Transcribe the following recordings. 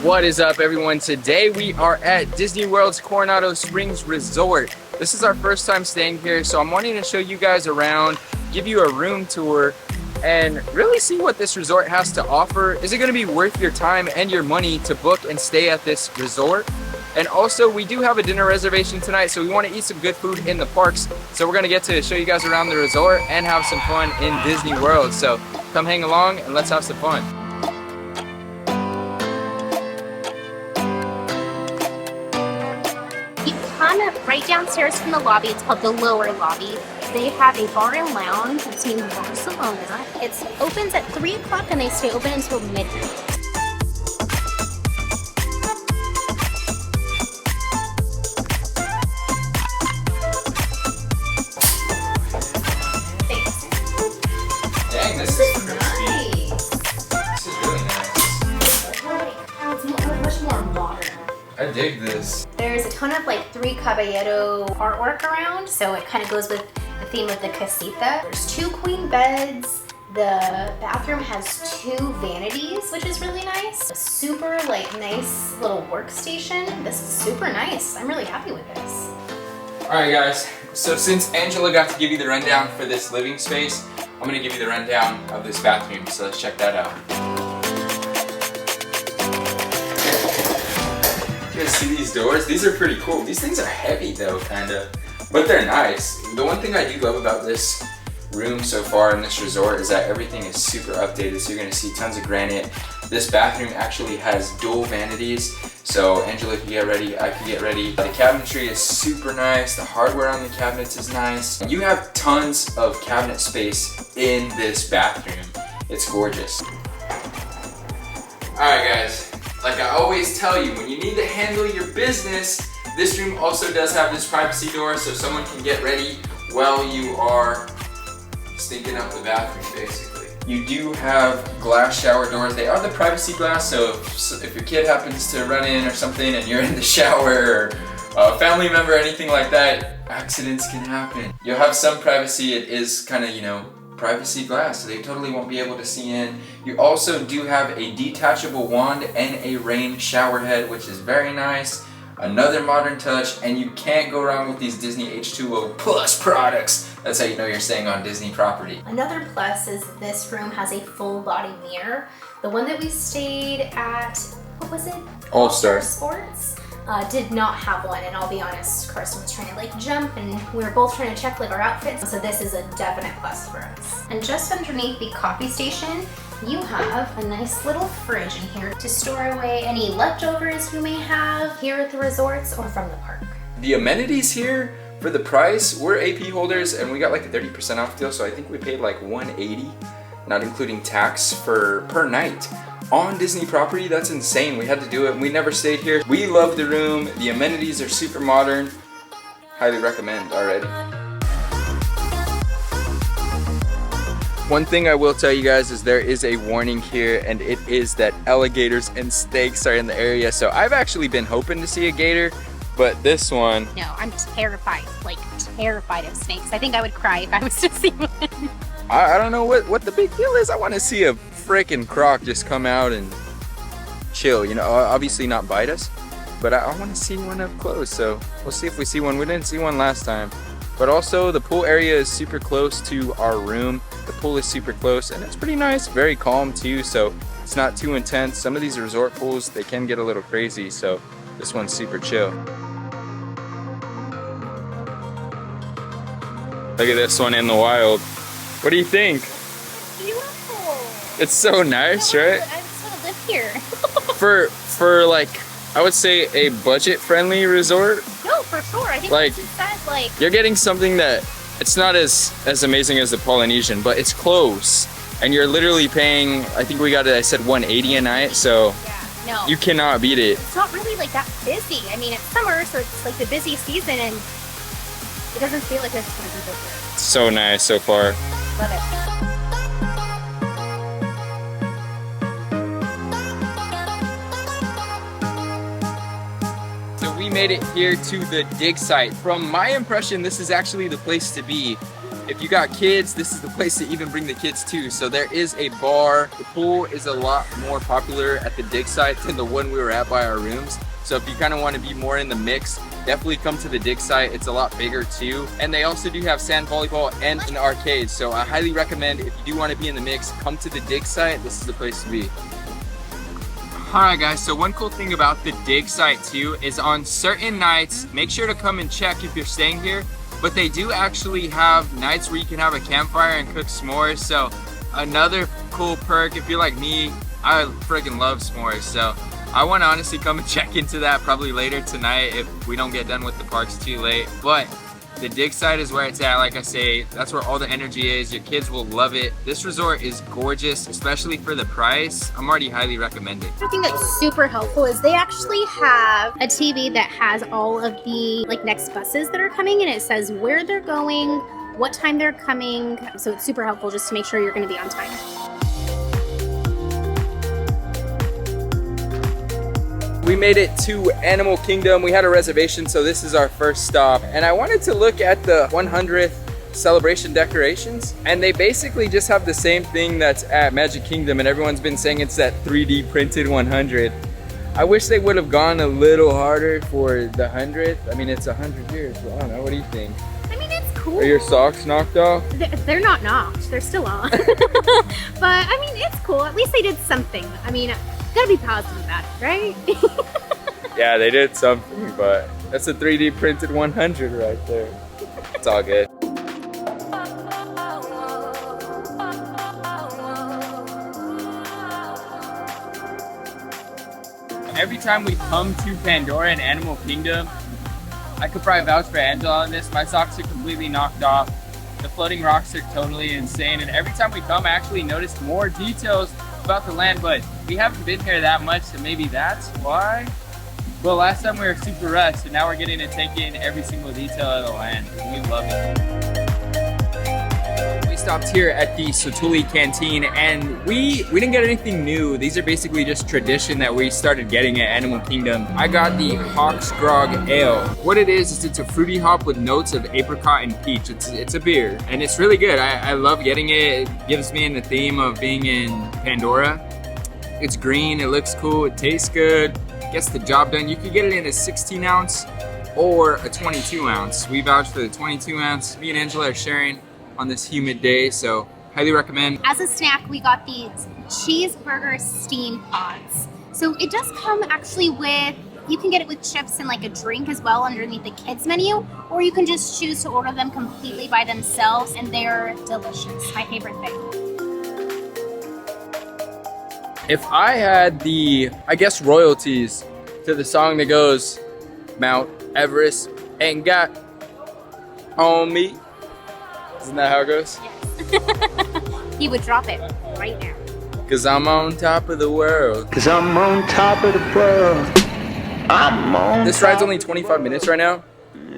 What is up, everyone? Today we are at Disney World's Coronado Springs Resort. This is our first time staying here, so I'm wanting to show you guys around, give you a room tour, and really see what this resort has to offer. Is it going to be worth your time and your money to book and stay at this resort? And also, we do have a dinner reservation tonight, so we want to eat some good food in the parks. So we're going to get to show you guys around the resort and have some fun in Disney World. So come hang along and let's have some fun. Right downstairs from the lobby, it's called the lower lobby. They have a bar and lounge. It's named Barcelona. It opens at 3 o'clock and they stay open until midnight. Dang, this is nice. This is really nice. It's much more modern. I dig this. There's a ton of like 3 Caballero artwork around, so it kind of goes with the theme of the casita. There's 2 queen beds. The bathroom has 2 vanities, which is really nice. A super like nice little workstation. This is super nice. I'm really happy with this. Alright guys, so since Angela got to give you the rundown for this living space, I'm going to give you the rundown of this bathroom, so let's check that out. You guys see these doors? These are pretty cool. These things are heavy though, kinda, but they're nice. The one thing I do love about this room so far in this resort is that everything is super updated, so you're gonna see tons of granite. This bathroom actually has dual vanities, so Angela can get ready, I can get ready. The cabinetry is super nice, the hardware on the cabinets is nice. You have tons of cabinet space in this bathroom. It's gorgeous. Alright guys, like I always tell you, when you need to handle your business, this room also does have this privacy door, so someone can get ready while you are stinking up the bathroom, basically. You do have glass shower doors. They are the privacy glass, so if your kid happens to run in or something and you're in the shower, or a family member or anything like that, accidents can happen. You'll have some privacy. It is kind of, you know, privacy glass, so they totally won't be able to see in. You also do have a detachable wand and a rain shower head, which is very nice. Another modern touch, and you can't go wrong with these Disney H2O Plus products. That's how you know you're staying on Disney property. Another plus is this room has a full body mirror. The one that we stayed at, what was it? All Star Sports. Did not have one, and I'll be honest, Carson was trying to like jump and we were both trying to check like our outfits, so this is a definite plus for us. And just underneath the coffee station, you have a nice little fridge in here to store away any leftovers you may have here at the resorts or from the park. The amenities here, for the price, we're AP holders and we got like a 30% off deal, so I think we paid like $180, not including tax, per night. On Disney property. That's insane. We had to do it. We never stayed here. We love the room. The amenities are super modern. Highly recommend already. One thing I will tell you guys is there is a warning here, and it is that alligators and snakes are in the area. So I've actually been hoping to see a gator, but this one... No, I'm terrified. Like, terrified of snakes. I think I would cry if I was to see one. I don't know what the big deal is. I want to see a freaking croc just come out and chill, you know, obviously not bite us, but I want to see one up close, so we'll see if we see one. We didn't see one last time. But also the pool area is super close to our room. The pool is super close and it's pretty nice, very calm too, so it's not too intense. Some of these resort pools, they can get a little crazy, so this one's super chill. Look at this one in the wild. What do you think? It's so nice, right? I just want to live here. for like, I would say a budget-friendly resort. No, for sure. I think like, that's like you're getting something that it's not as amazing as the Polynesian, but it's close. And you're literally paying, I think we got it, I said $180 a night, so yeah, no. You cannot beat it. It's not really like that busy. I mean, it's summer, so it's like the busy season, and it doesn't feel like it's going to be busy. So nice so far. Love it. We made it here to the dig site. From my impression, this is actually the place to be. If you got kids, this is the place to even bring the kids too. So there is a bar. The pool is a lot more popular at the dig site than the one we were at by our rooms. So if you kind of want to be more in the mix, definitely come to the dig site. It's a lot bigger too. And they also do have sand volleyball and an arcade. So I highly recommend, if you do want to be in the mix, come to the dig site. This is the place to be. Alright guys, so one cool thing about the dig site too is on certain nights, make sure to come and check if you're staying here. But they do actually have nights where you can have a campfire and cook s'mores. So another cool perk, if you're like me, I freaking love s'mores. So I want to honestly come and check into that probably later tonight if we don't get done with the parks too late. But the dig site is where it's at. Like I say, that's where all the energy is. Your kids will love it. This resort is gorgeous, especially for the price. I'm already highly recommending. Another thing that's super helpful is they actually have a TV that has all of the next buses that are coming, and it says where they're going, what time they're coming. So it's super helpful just to make sure you're going to be on time. We made it to Animal Kingdom. We had a reservation, so this is our first stop. And I wanted to look at the 100th celebration decorations. And they basically just have the same thing that's at Magic Kingdom, and everyone's been saying it's that 3D printed 100. I wish they would have gone a little harder for the 100th. I mean, it's 100 years, but I don't know. What do you think? I mean, it's cool. Are your socks knocked off? They're not knocked. They're still on. But I mean, it's cool. At least they did something. I mean, gotta be positive about it, right? Yeah, they did something, but that's a 3D printed 100 right there. It's all good. Every time we come to Pandora and Animal Kingdom, I could probably vouch for Angela on this. My socks are completely knocked off. The floating rocks are totally insane. And every time we come, I actually noticed more details about the land, but we haven't been here that much, so maybe that's why. Well, last time we were super rushed, and now we're getting to take in every single detail of the land. We love it. We stopped here at the Sotuli Canteen, and we didn't get anything new. These are basically just tradition that we started getting at Animal Kingdom. I got the Hawk's Grog Ale. What it is it's a fruity hop with notes of apricot and peach. It's a beer, and it's really good. I love getting it. It gives me in the theme of being in Pandora. It's green, it looks cool, it tastes good, gets the job done. You can get it in a 16 ounce or a 22 ounce. We vouch for the 22 ounce. Me and Angela are sharing on this humid day, so highly recommend. As a snack, we got these Cheeseburger Steamed Pods. So it does come actually with, you can get it with chips and like a drink as well underneath the kids menu, or you can just choose to order them completely by themselves, and they're delicious. My favorite thing. If I had the, I guess, royalties to the song that goes, Mount Everest ain't got on me. Isn't that how it goes? Yes. He would drop it right now. Cause I'm on top of the world. Cause I'm on top of the world. I'm on. This ride's only 25 minutes right now.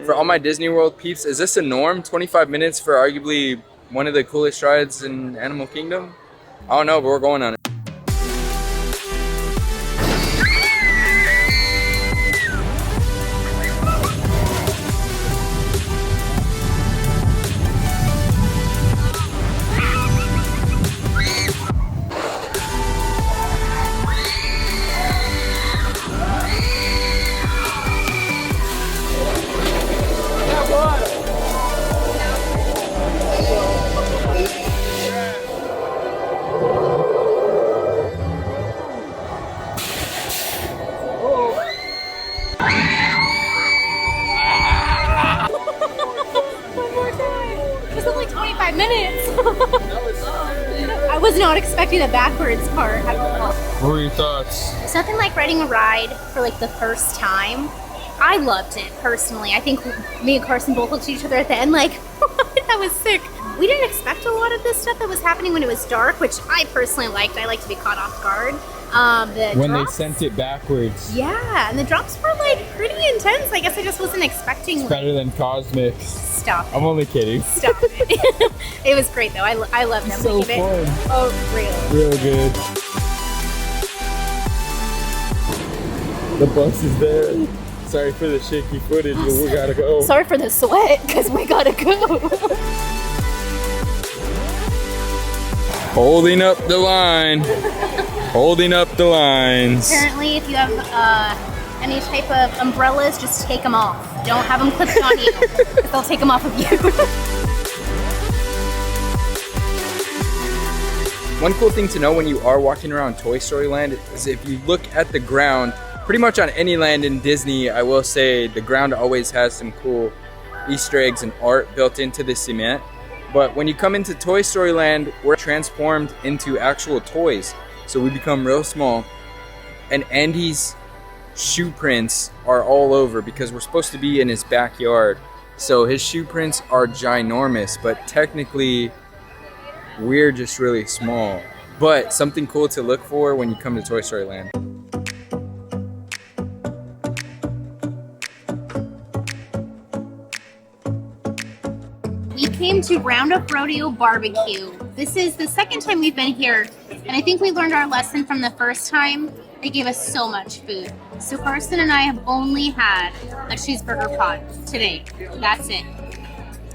For all my Disney World peeps, is this a norm? 25 minutes for arguably one of the coolest rides in Animal Kingdom? I don't know, but we're going on it. I was not expecting the backwards part at all. What were your thoughts? It's nothing like riding a ride for like the first time. I loved it personally. I think me and Carson both looked at each other at the end like, that was sick. We didn't expect a lot of this stuff that was happening when it was dark, which I personally liked. I like to be caught off guard. When they sent it backwards. Yeah, and the drops were like pretty intense. I guess I just wasn't expecting. It's better than Cosmic. Stop. I'm only kidding. Stop it. It was great though. I love them. So fun. Oh, really? Real good. The bus is there. Sorry for the shaky footage, but we gotta go. Sorry for the sweat, because we gotta go. Holding up the line. Holding up the lines. Apparently, if you have any type of umbrellas, just take them off. Don't have them clipped on you. They'll take them off of you. One cool thing to know when you are walking around Toy Story Land is if you look at the ground, pretty much on any land in Disney, I will say the ground always has some cool Easter eggs and art built into the cement. But when you come into Toy Story Land, we're transformed into actual toys. So we become real small. And Andy's shoe prints are all over because we're supposed to be in his backyard. So his shoe prints are ginormous, but technically we're just really small. But something cool to look for when you come to Toy Story Land. We came to Roundup Rodeo BBQ. This is the second time we've been here, and I think we learned our lesson from the first time. They gave us so much food. So Carson and I have only had a cheeseburger pod today. That's it.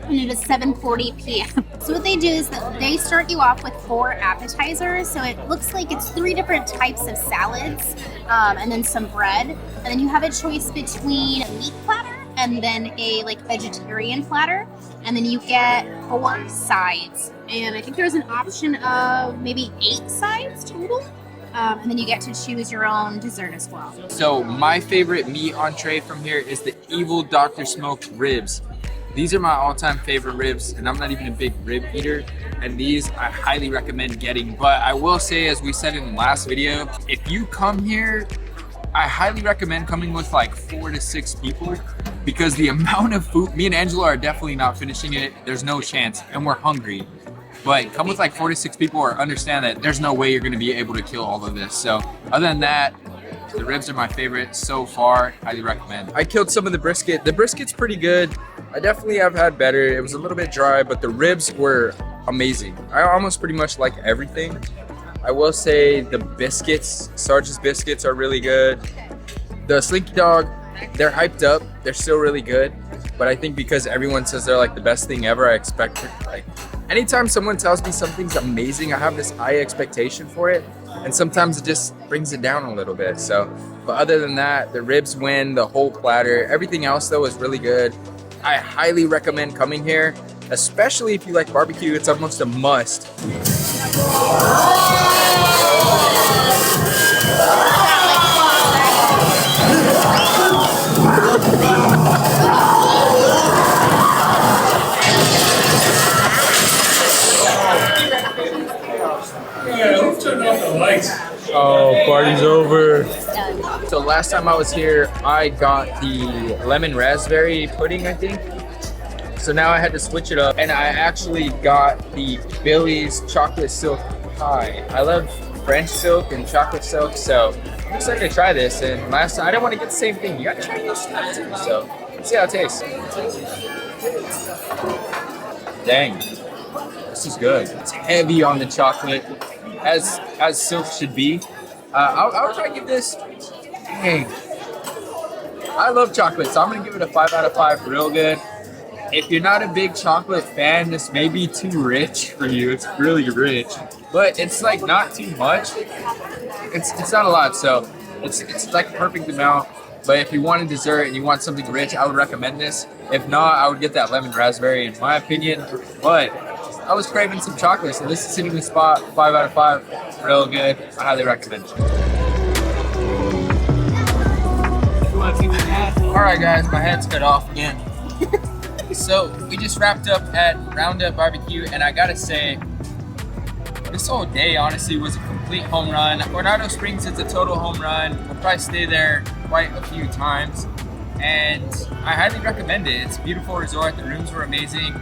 And it is 7:40 p.m. So what they do is that they start you off with 4 appetizers. So it looks like it's 3 different types of salads, and then some bread. And then you have a choice between a meat platter and then a vegetarian platter. And then you get 4 sides. And I think there's an option of maybe 8 sides total. And then you get to choose your own dessert as well. So my favorite meat entree from here is the Evil Dr. Smoked ribs. These are my all-time favorite ribs, and I'm not even a big rib eater, and these I highly recommend getting. But I will say, as we said in the last video, if you come here, I highly recommend coming with like 4 to 6 people, because the amount of food, me and Angela are definitely not finishing it. There's no chance, and we're hungry. But come with like 4 to 6 people, or understand that there's no way you're gonna be able to kill all of this. So other than that, the ribs are my favorite so far. Highly recommend. I killed some of the brisket. The brisket's pretty good. I definitely have had better. It was a little bit dry, but the ribs were amazing. I almost pretty much like everything. I will say the biscuits, Sarge's biscuits, are really good. The Slinky Dog, they're hyped up. They're still really good. But I think because everyone says they're like the best thing ever, I expect it. Like anytime someone tells me something's amazing, I have this high expectation for it. And sometimes it just brings it down a little bit. So, but other than that, the ribs win, the whole platter. Everything else though is really good. I highly recommend coming here, especially if you like barbecue. It's almost a must. Oh, party's over. So last time I was here, I got the lemon raspberry pudding, I think. So now I had to switch it up, and I actually got the Billy's chocolate silk pie. I love French silk and chocolate silk, so I'm excited to try this. And last time I didn't want to get the same thing. You gotta try this stuff too. So let's see how it tastes. Dang, this is good. It's heavy on the chocolate, as silk should be. I'll try to give this. Dang, I love chocolate, so I'm gonna give it a 5 out of 5. Real good. If you're not a big chocolate fan, this may be too rich for you. It's really rich, but it's like not too much. It's not a lot, so it's like a perfect amount. But if you want a dessert and you want something rich, I would recommend this. If not, I would get that lemon raspberry in my opinion. But I was craving some chocolate, so this is sitting in the spot. 5 out of 5, real good. I highly recommend it. All right, guys, my head's cut off again. So we just wrapped up at Roundup BBQ, and I gotta say, this whole day honestly was a complete home run. Coronado Springs is a total home run. We'll probably stay there quite a few times, and I highly recommend it. It's a beautiful resort. The rooms were amazing.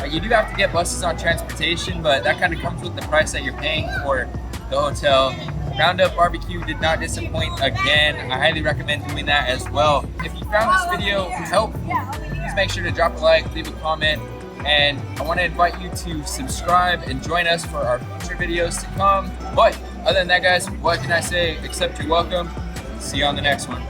You do have to get buses on transportation, but that kind of comes with the price that you're paying for the hotel. Roundup BBQ did not disappoint again. I highly recommend doing that as well. If you found this video helpful, please make sure to drop a like, leave a comment, and I want to invite you to subscribe and join us for our future videos to come. But other than that, guys, what can I say except you're welcome. See you on the next one.